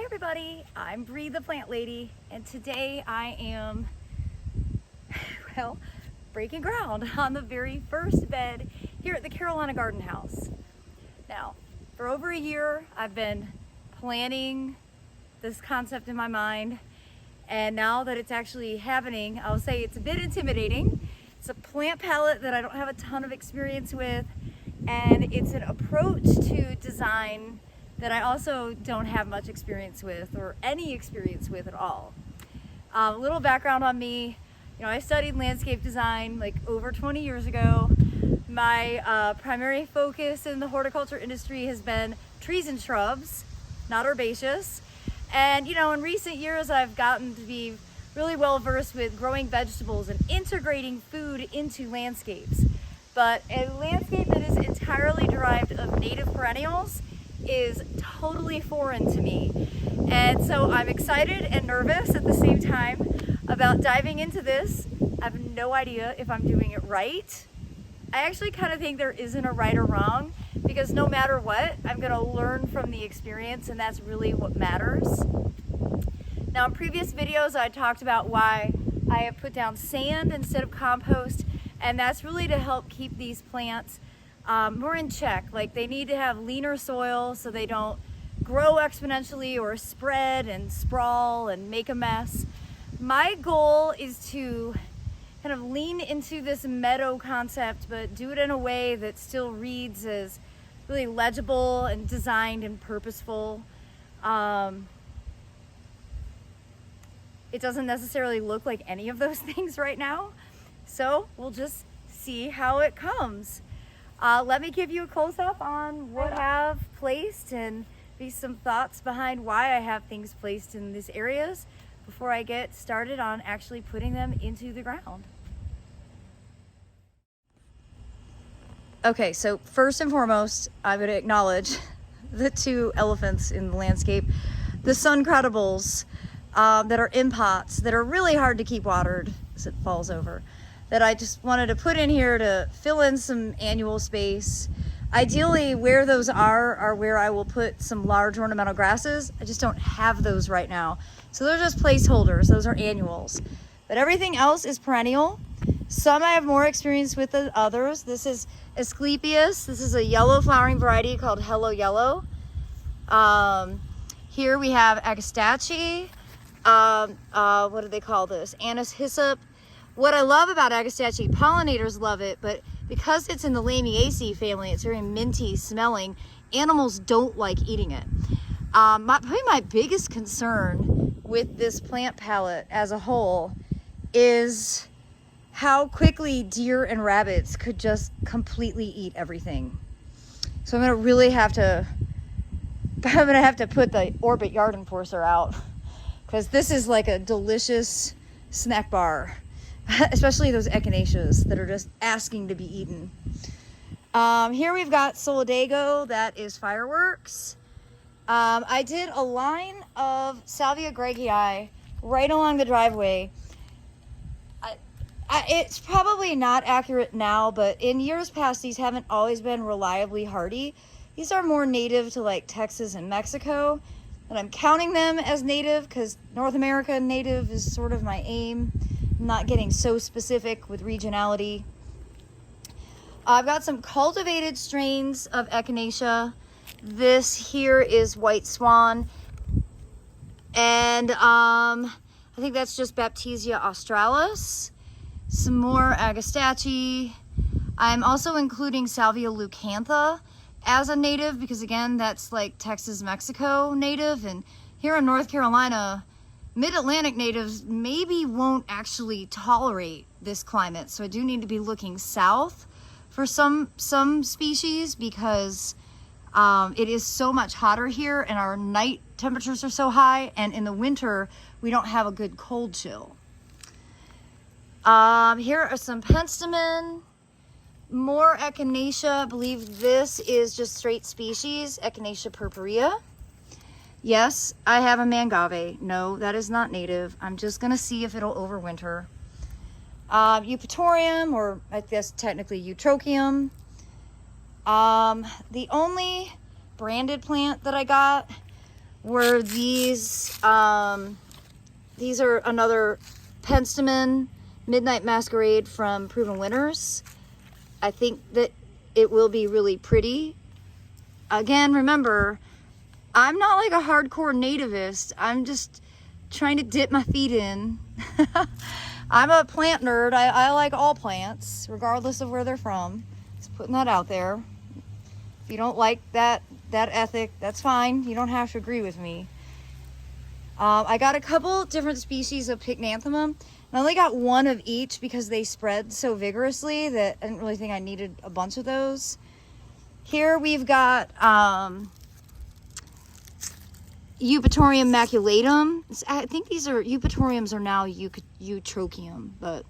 everybody, I'm Bree the plant lady, and today I am, well, breaking ground on the very first bed here at the Carolina Garden House. Now, for over a year, I've been planning this concept in my mind, and now that it's actually happening, I'll say it's a bit intimidating. It's a plant palette that I don't have a ton of experience with, and it's an approach to design that I also don't have much experience with, or any experience with at all. A little background on me, I studied landscape design like over 20 years ago. My primary focus in the horticulture industry has been trees and shrubs, not herbaceous. And in recent years, I've gotten to be really well versed with growing vegetables and integrating food into landscapes. But a landscape that is entirely derived of native perennials is totally foreign to me. And so I'm excited and nervous at the same time about diving into this. I have no idea if I'm doing it right. I actually kind of think there isn't a right or wrong, because no matter what, I'm gonna learn from the experience, and that's really what matters. Now, in previous videos, I talked about why I have put down sand instead of compost, and that's really to help keep these plants more in check. Like, they need to have leaner soil so they don't grow exponentially or spread and sprawl and make a mess. My goal is to kind of lean into this meadow concept, but do it in a way that still reads as really legible and designed and purposeful. It doesn't necessarily look like any of those things right now, so we'll just see how it comes. Let me give you a close-up on what I have placed and maybe some thoughts behind why I have things placed in these areas before I get started on actually putting them into the ground. Okay, so first and foremost, I'm going to acknowledge the two elephants in the landscape, the suncredibles that are in pots that are really hard to keep watered as it falls over, that I just wanted to put in here to fill in some annual space. Ideally, where those are where I will put some large ornamental grasses. I just don't have those right now. So they're just placeholders, those are annuals. But everything else is perennial. Some I have more experience with than others. This is Asclepias. This is a yellow flowering variety called Hello Yellow. Here we have Agastache. What do they call this? Anise hyssop. What I love about Agastache, pollinators love it, but because it's in the Lamiaceae family, it's very minty smelling. Animals don't like eating it. Probably my biggest concern with this plant palette as a whole is how quickly deer and rabbits could just completely eat everything. So I'm gonna really have to put the Orbit Yard Enforcer out, because this is like a delicious snack bar. Especially those echinaceas that are just asking to be eaten. Here we've got Solidago, that is fireworks. I did a line of Salvia gregii right along the driveway. It's probably not accurate now, but in years past, these haven't always been reliably hardy. These are more native to like Texas and Mexico, and I'm counting them as native because North America native is sort of my aim. I'm not getting so specific with regionality. I've got some cultivated strains of echinacea. This here is white swan, and I think that's just Baptisia australis. Some more Agastache. I'm also including Salvia leucantha as a native because, again, that's like Texas, Mexico native, and here in North Carolina, Mid-Atlantic natives maybe won't actually tolerate this climate, so I do need to be looking south for some species, because it is so much hotter here and our night temperatures are so high, and in the winter we don't have a good cold chill. Here are some penstemon, more echinacea. I believe this is just straight species, Echinacea purpurea. Yes, I have a mangave. No, that is not native. I'm just gonna see if it'll overwinter. Eupatorium, or I guess technically Eutrochium. The only branded plant that I got were these are another penstemon Midnight Masquerade from Proven Winners. I think that it will be really pretty. Again, remember, I'm not like a hardcore nativist. I'm just trying to dip my feet in. I'm a plant nerd. I like all plants, regardless of where they're from. Just putting that out there. If you don't like that ethic, that's fine. You don't have to agree with me. I got a couple different species of pycnanthemum. I only got one of each because they spread so vigorously that I didn't really think I needed a bunch of those. Here we've got Eupatorium maculatum. I think these are Eupatoriums are now Eutrochium, but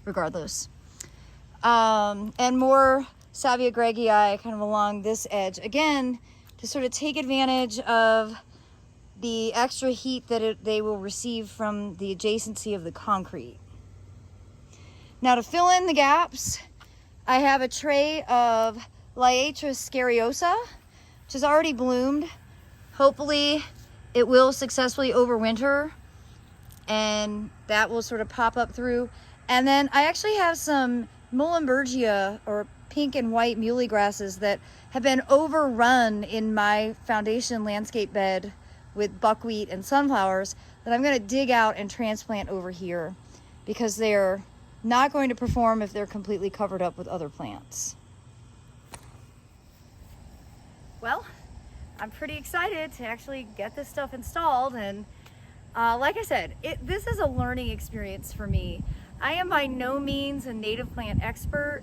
regardless. And more Salvia gregii kind of along this edge. Again, to sort of take advantage of the extra heat that they will receive from the adjacency of the concrete. Now to fill in the gaps, I have a tray of Liatris scariosa, which is already bloomed. Hopefully it will successfully overwinter and that will sort of pop up through. And then I actually have some Muhlenbergia or pink and white muhly grasses that have been overrun in my foundation landscape bed with buckwheat and sunflowers that I'm going to dig out and transplant over here because they're not going to perform if they're completely covered up with other plants. Well, I'm pretty excited to actually get this stuff installed, and like I said, this is a learning experience for me. I am by no means a native plant expert.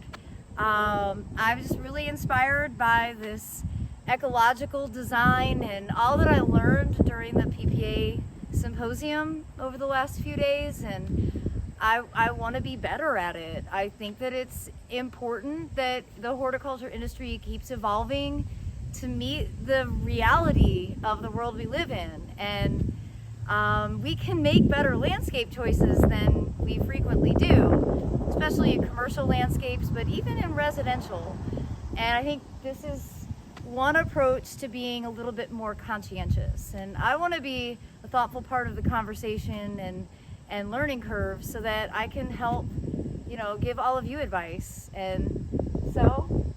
I'm just really inspired by this ecological design and all that I learned during the PPA symposium over the last few days, and I want to be better at it. I think that it's important that the horticulture industry keeps evolving to meet the reality of the world we live in, and we can make better landscape choices than we frequently do, especially in commercial landscapes, but even in residential. And I think this is one approach to being a little bit more conscientious, and I want to be a thoughtful part of the conversation and learning curve so that I can help, give all of you advice. And so,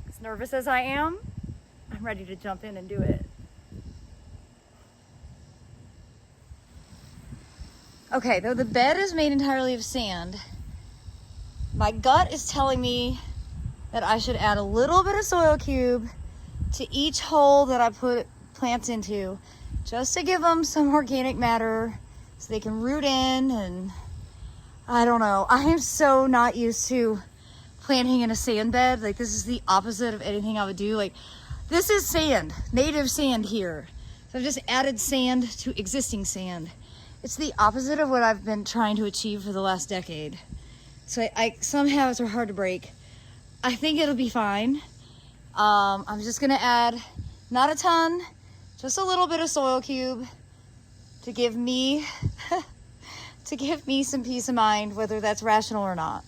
as nervous as I am, I'm ready to jump in and do it. Okay, though the bed is made entirely of sand, my gut is telling me that I should add a little bit of soil cube to each hole that I put plants into, just to give them some organic matter so they can root in. And I don't know, I am so not used to planting in a sand bed. Like, this is the opposite of anything I would do. Like, this is sand, native sand here. So I've just added sand to existing sand. It's the opposite of what I've been trying to achieve for the last decade. So some habits are hard to break. I think it'll be fine. I'm just gonna add, not a ton, just a little bit of soil cube to give me some peace of mind, whether that's rational or not.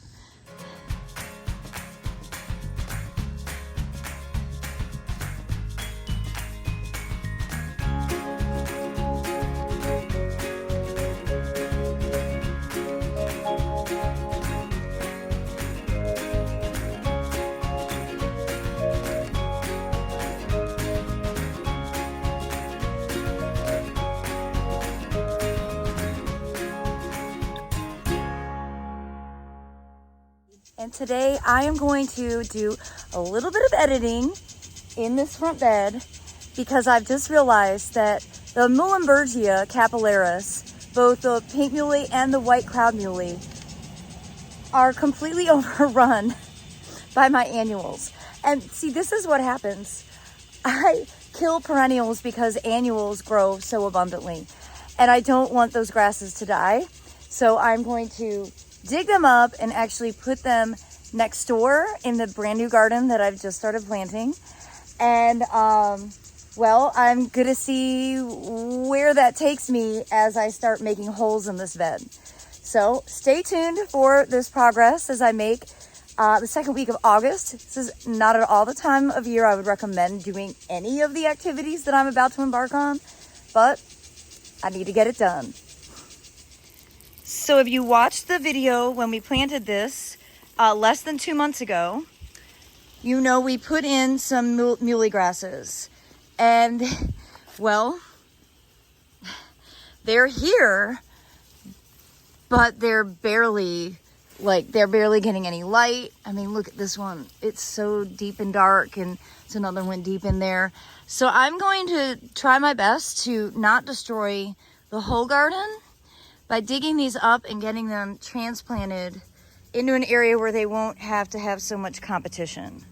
And today I am going to do a little bit of editing in this front bed because I've just realized that the Muhlenbergia capillaris, both the pink muley and the white cloud muley, are completely overrun by my annuals. And see, this is what happens. I kill perennials because annuals grow so abundantly, and I don't want those grasses to die. So I'm going to dig them up and actually put them next door in the brand new garden that I've just started planting. And well, I'm gonna see where that takes me as I start making holes in this bed. So stay tuned for this progress as I make the second week of August. This is not at all the time of year I would recommend doing any of the activities that I'm about to embark on, but I need to get it done. So if you watched the video when we planted this less than 2 months ago, you know we put in some muley grasses, and well, they're here, but they're barely getting any light. I mean, look at this one. It's so deep and dark, and it's another one deep in there. So I'm going to try my best to not destroy the whole garden by digging these up and getting them transplanted into an area where they won't have to have so much competition.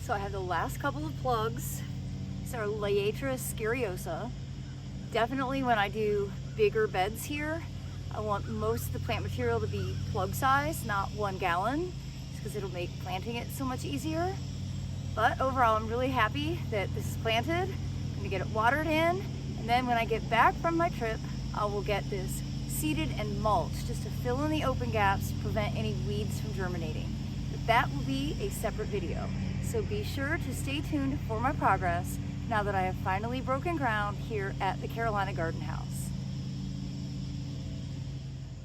So I have the last couple of plugs. These are Laetris scariosa. Definitely when I do bigger beds here, I want most of the plant material to be plug size, not 1 gallon, because it'll make planting it so much easier. But overall, I'm really happy that this is planted. I'm gonna get it watered in, and then when I get back from my trip, I will get this seeded and mulched just to fill in the open gaps to prevent any weeds from germinating. But that will be a separate video. So be sure to stay tuned for my progress now that I have finally broken ground here at the Carolina Garden House.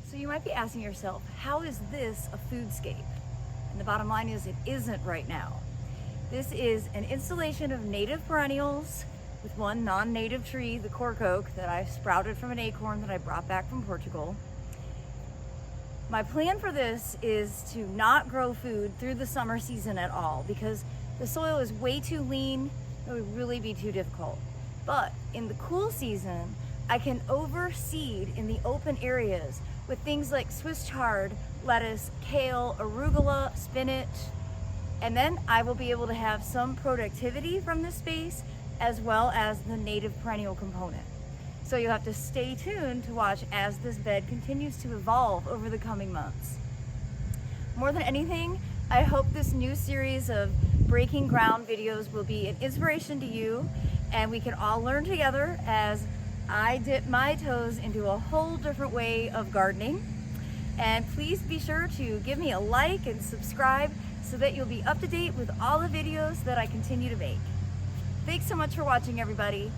So you might be asking yourself, how is this a foodscape? And the bottom line is, it isn't right now. This is an installation of native perennials with one non-native tree, the cork oak, that I sprouted from an acorn that I brought back from Portugal. My plan for this is to not grow food through the summer season at all, because the soil is way too lean. It would really be too difficult. But in the cool season, I can overseed in the open areas with things like Swiss chard, lettuce, kale, arugula, spinach, and then I will be able to have some productivity from this space as well as the native perennial component. So you'll have to stay tuned to watch as this bed continues to evolve over the coming months. More than anything, I hope this new series of breaking ground videos will be an inspiration to you, and we can all learn together as I dip my toes into a whole different way of gardening. And please be sure to give me a like and subscribe so that you'll be up to date with all the videos that I continue to make. Thanks so much for watching, everybody.